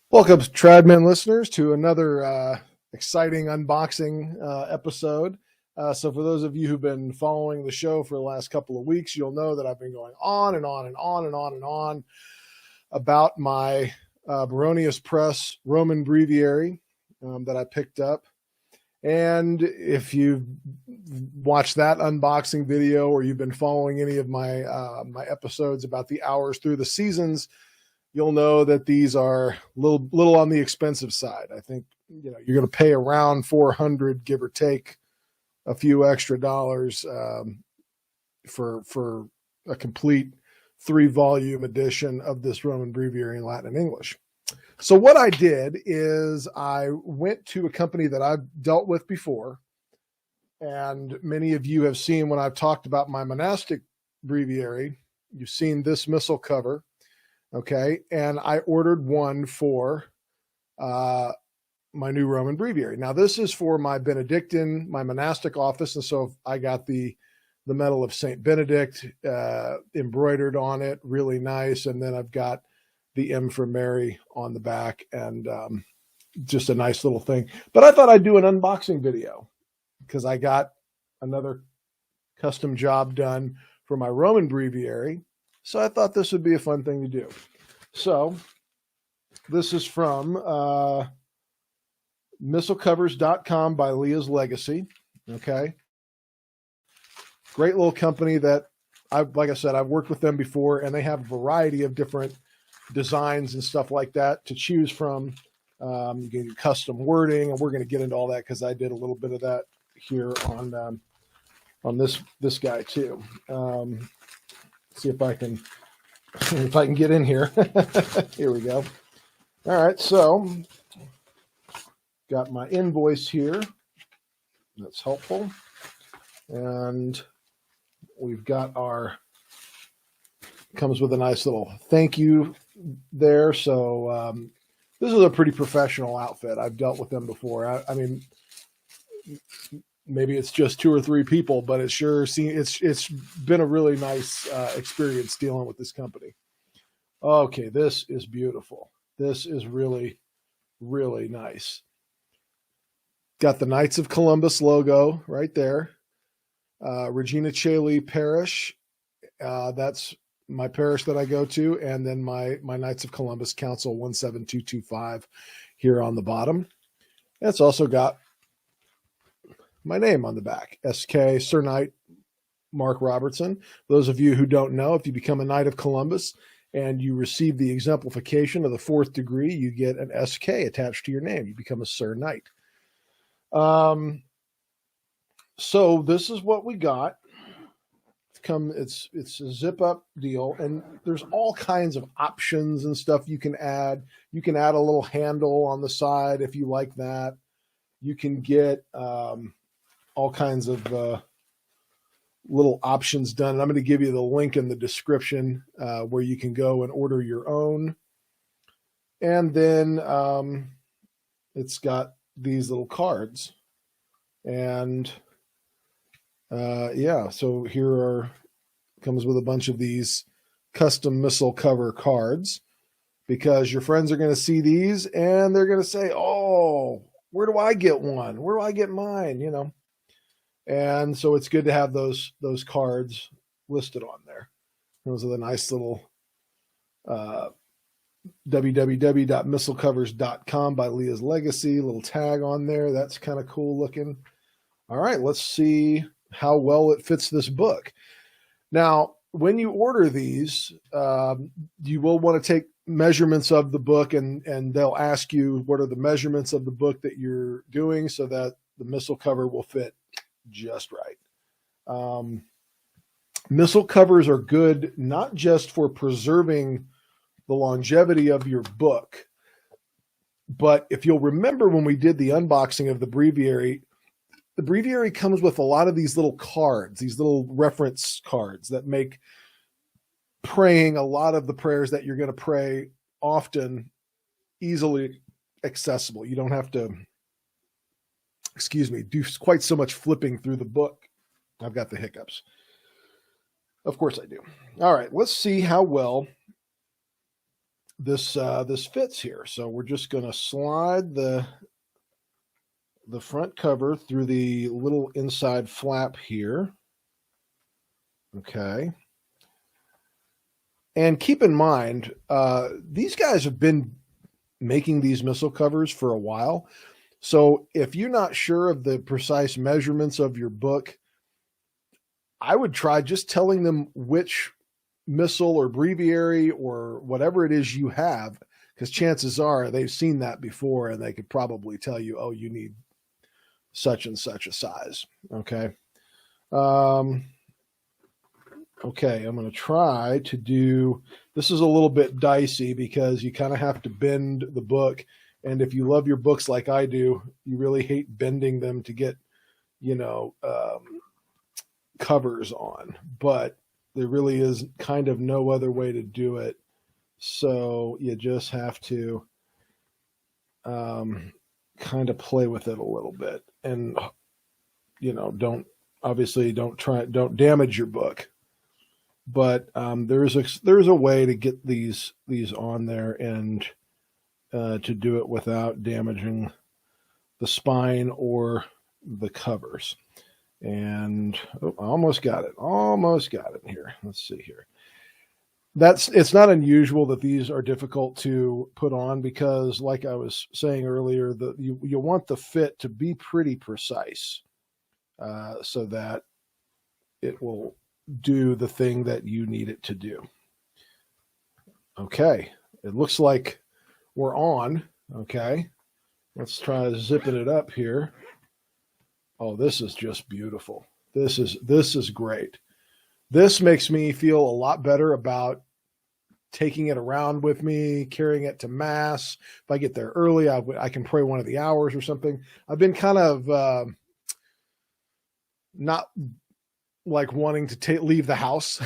Welcome, Tradman listeners, to another exciting unboxing episode. So for those of you who've been following the show for the last couple of weeks, you'll know that I've been going on and on and on and on and on about my Baronius Press Roman breviary that I picked up. And if you've watched that unboxing video or you've been following any of my my episodes about the hours through the seasons, you'll know that these are a little on the expensive side. I think you're going to pay around $400, give or take a few extra dollars, for a complete 3-volume edition of this Roman breviary in Latin and English. So what I did is I went to a company that I've dealt with before, and many of you have seen when I've talked about my monastic breviary. You've seen this Missal cover. Okay, and I ordered one for my new Roman breviary. Now, this is for my Benedictine, my monastic office, and so I got the medal of Saint Benedict embroidered on it, really nice, and then I've got the M for Mary on the back, and just a nice little thing. But I thought I'd do an unboxing video because I got another custom job done for my Roman breviary. So I thought this would be a fun thing to do. So this is from missalcovers.com by Leah's Legacy. Okay. Great little company that like I said, I've worked with them before, and they have a variety of different designs and stuff like that to choose from. You can do custom wording, and we're going to get into all that because I did a little bit of that here on this guy too. See if I can get in here. Here we go. All right, so got my invoice here. That's helpful. And we've got comes with a nice little thank you there. So this is a pretty professional outfit. I've dealt with them before. I mean, maybe it's just 2 or 3 people, but it's been a really nice experience dealing with this company. Okay, this is beautiful. This is really, really nice. Got the Knights of Columbus logo right there. Regina Caeli Parish. That's my parish that I go to, and then my Knights of Columbus Council 17225 here on the bottom. And it's also got my name on the back, SK Sir Knight Mark Robertson. Those of you who don't know, if you become a Knight of Columbus and you receive the exemplification of the 4th degree, you get an SK attached to your name. You become a Sir Knight. So this is what we got. It's a zip up deal, and there's all kinds of options and stuff you can add. You can add a little handle on the side if you like that. You can get all kinds of little options done. And I'm going to give you the link in the description where you can go and order your own. And then it's got these little cards. And yeah, so here comes with a bunch of these custom Missal cover cards, because your friends are going to see these and they're going to say, oh, where do I get one? Where do I get mine? And so it's good to have those cards listed on there. Those are the nice little www.missalcovers.com by Leah's Legacy, little tag on there. That's kind of cool looking. All right, let's see how well it fits this book. Now, when you order these, you will want to take measurements of the book, and they'll ask you what are the measurements of the book that you're doing so that the Missal cover will fit just right. Missal covers are good not just for preserving the longevity of your book, But if you'll remember when we did the unboxing of the breviary comes with a lot of these little cards, these little reference cards that make praying a lot of the prayers that you're going to pray often easily accessible. You don't have to, do quite so much flipping through the book. I've got the hiccups. Of course I do. All right, let's see how well this fits here. So we're just going to slide the front cover through the little inside flap here. Okay. And keep in mind, these guys have been making these Missal covers for a while. So if you're not sure of the precise measurements of your book, I would try just telling them which Missal or breviary or whatever it is you have, because chances are they've seen that before and they could probably tell you, oh, you need such and such a size. Okay. Okay, I'm going to try to do, this is a little bit dicey because you kind of have to bend the book. And if you love your books like I do, you really hate bending them to get, covers on. But there really is kind of no other way to do it. So you just have to kind of play with it a little bit. And, don't damage your book. But there's a way to get these on there and to do it without damaging the spine or the covers. And I almost got it here. Let's see here. It's not unusual that these are difficult to put on because, like I was saying earlier, you want the fit to be pretty precise so that it will do the thing that you need it to do. Okay, it looks like we're on. Okay, let's try zipping it up here. Oh, this is just beautiful. This is great. This makes me feel a lot better about taking it around with me, carrying it to mass. If I get there early, I can pray one of the hours or something. I've been kind of not like wanting to leave the house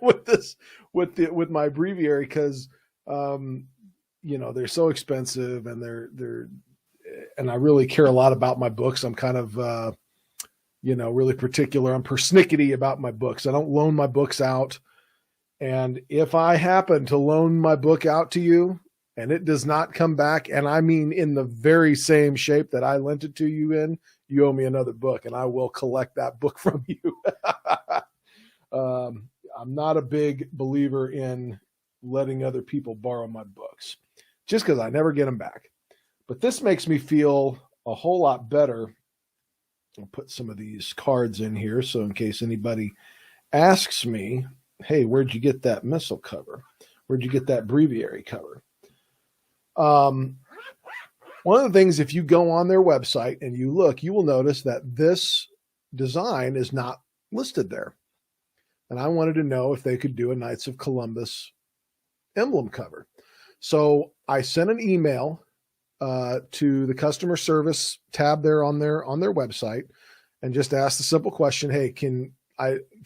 with my breviary because they're so expensive and and I really care a lot about my books. I'm kind of really particular. I'm persnickety about my books. I don't loan my books out. And if I happen to loan my book out to you and it does not come back, and I mean in the very same shape that I lent it to you in, you owe me another book and I will collect that book from you. I'm not a big believer in letting other people borrow my books just because I never get them back. But this makes me feel a whole lot better. I'll put some of these cards in here so in case anybody asks me, hey, where'd you get that Missal cover? Where'd you get that breviary cover? One of the things, if you go on their website and you look, you will notice that this design is not listed there. And I wanted to know if they could do a Knights of Columbus emblem cover. So I sent an email to the customer service tab there on their website and just asked the simple question, hey, can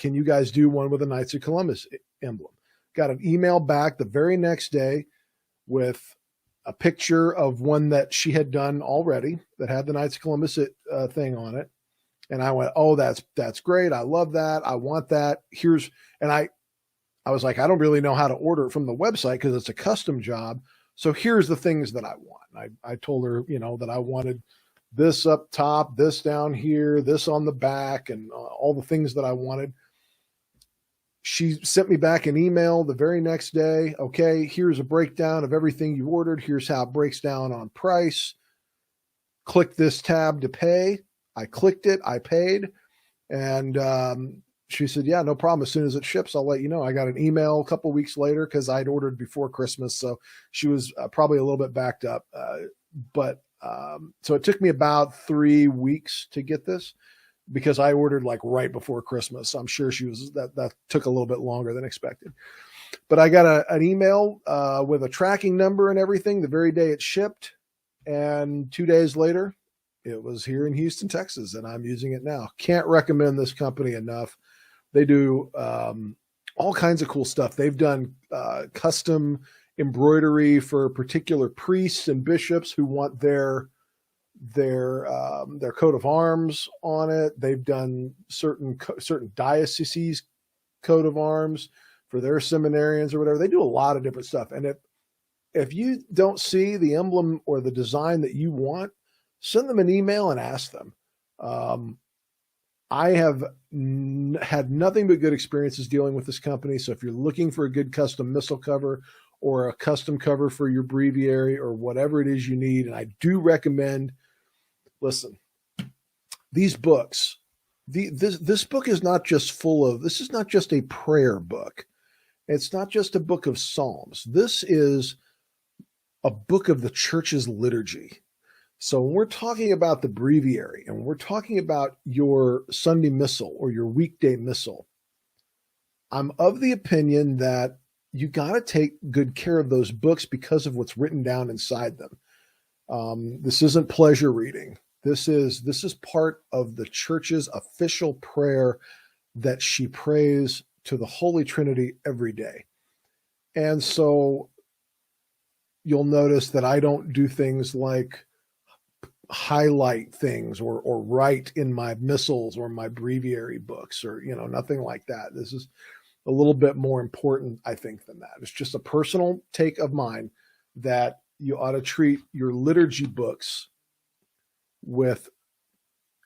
you guys do one with a Knights of Columbus emblem? Got an email back the very next day with a picture of one that she had done already that had the Knights of Columbus thing on it. And I went, oh, that's great. I love that. I want that. I was like, I don't really know how to order it from the website because it's a custom job. So here's the things that I want. I told her, that I wanted this up top, this down here, this on the back, and all the things that I wanted. She sent me back an email the very next day. Okay, here's a breakdown of everything you ordered. Here's how it breaks down on price. Click this tab to pay. I clicked it. I paid. And she said, yeah, no problem. As soon as it ships, I'll let you know. I got an email a couple weeks later because I'd ordered before Christmas. So she was probably a little bit backed up. So it took me about 3 weeks to get this because I ordered like right before Christmas. So I'm sure that took a little bit longer than expected. But I got an email with a tracking number and everything the very day it shipped. And 2 days later, it was here in Houston, Texas, and I'm using it now. Can't recommend this company enough. They do all kinds of cool stuff. They've done custom embroidery for particular priests and bishops who want their coat of arms on it. They've done certain dioceses coat of arms for their seminarians or whatever. They do a lot of different stuff. And if you don't see the emblem or the design that you want, send them an email and ask them. I have had nothing but good experiences dealing with this company. So if you're looking for a good custom missal cover or a custom cover for your breviary or whatever it is you need, and I do recommend, listen, these books, this book is not just this is not just a prayer book. It's not just a book of Psalms. This is a book of the church's liturgy. So when we're talking about the breviary and we're talking about your Sunday missal or your weekday missal, I'm of the opinion that you got to take good care of those books because of what's written down inside them. This isn't pleasure reading. This is part of the church's official prayer that she prays to the Holy Trinity every day. And so you'll notice that I don't do things like highlight things or write in my missals or my breviary books or, nothing like that. This is a little bit more important, I think, than that. It's just a personal take of mine that you ought to treat your liturgy books with,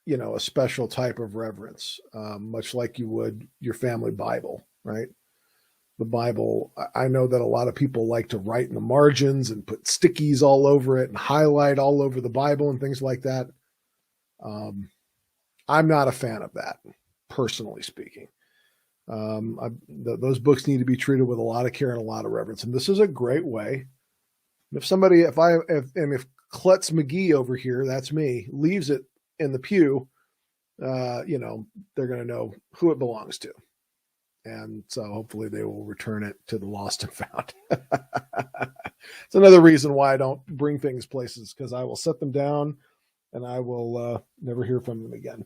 a special type of reverence, much like you would your family Bible, right? The Bible, I know that a lot of people like to write in the margins and put stickies all over it and highlight all over the Bible and things like that. I'm not a fan of that, personally speaking. Those books need to be treated with a lot of care and a lot of reverence. And this is a great way. If Klutz McGee over here, that's me, leaves it in the pew, they're going to know who it belongs to. And so hopefully they will return it to the lost and found. It's another reason why I don't bring things places, because I will set them down and I will never hear from them again.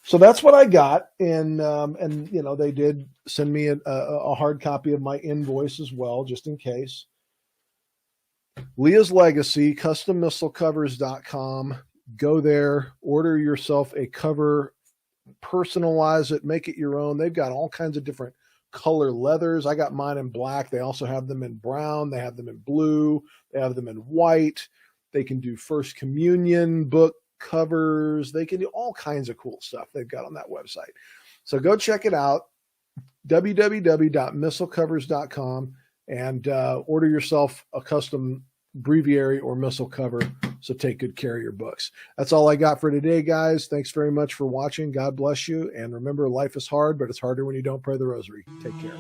So that's what I got. And they did send me a hard copy of my invoice as well, just in case. Leah's Legacy, CustomMissalCovers.com. Go there, order yourself a cover, personalize it, make it your own. They've got all kinds of different color leathers. I got mine in black. They also have them in brown. They have them in blue. They have them in white. They can do First Communion book covers. They can do all kinds of cool stuff they've got on that website. So go check it out, www.missalcovers.com, and order yourself a custom breviary or missal cover. So take good care of your books. That's all I got for today, guys. Thanks very much for watching. God bless you. And remember, life is hard, but it's harder when you don't pray the rosary. Take care.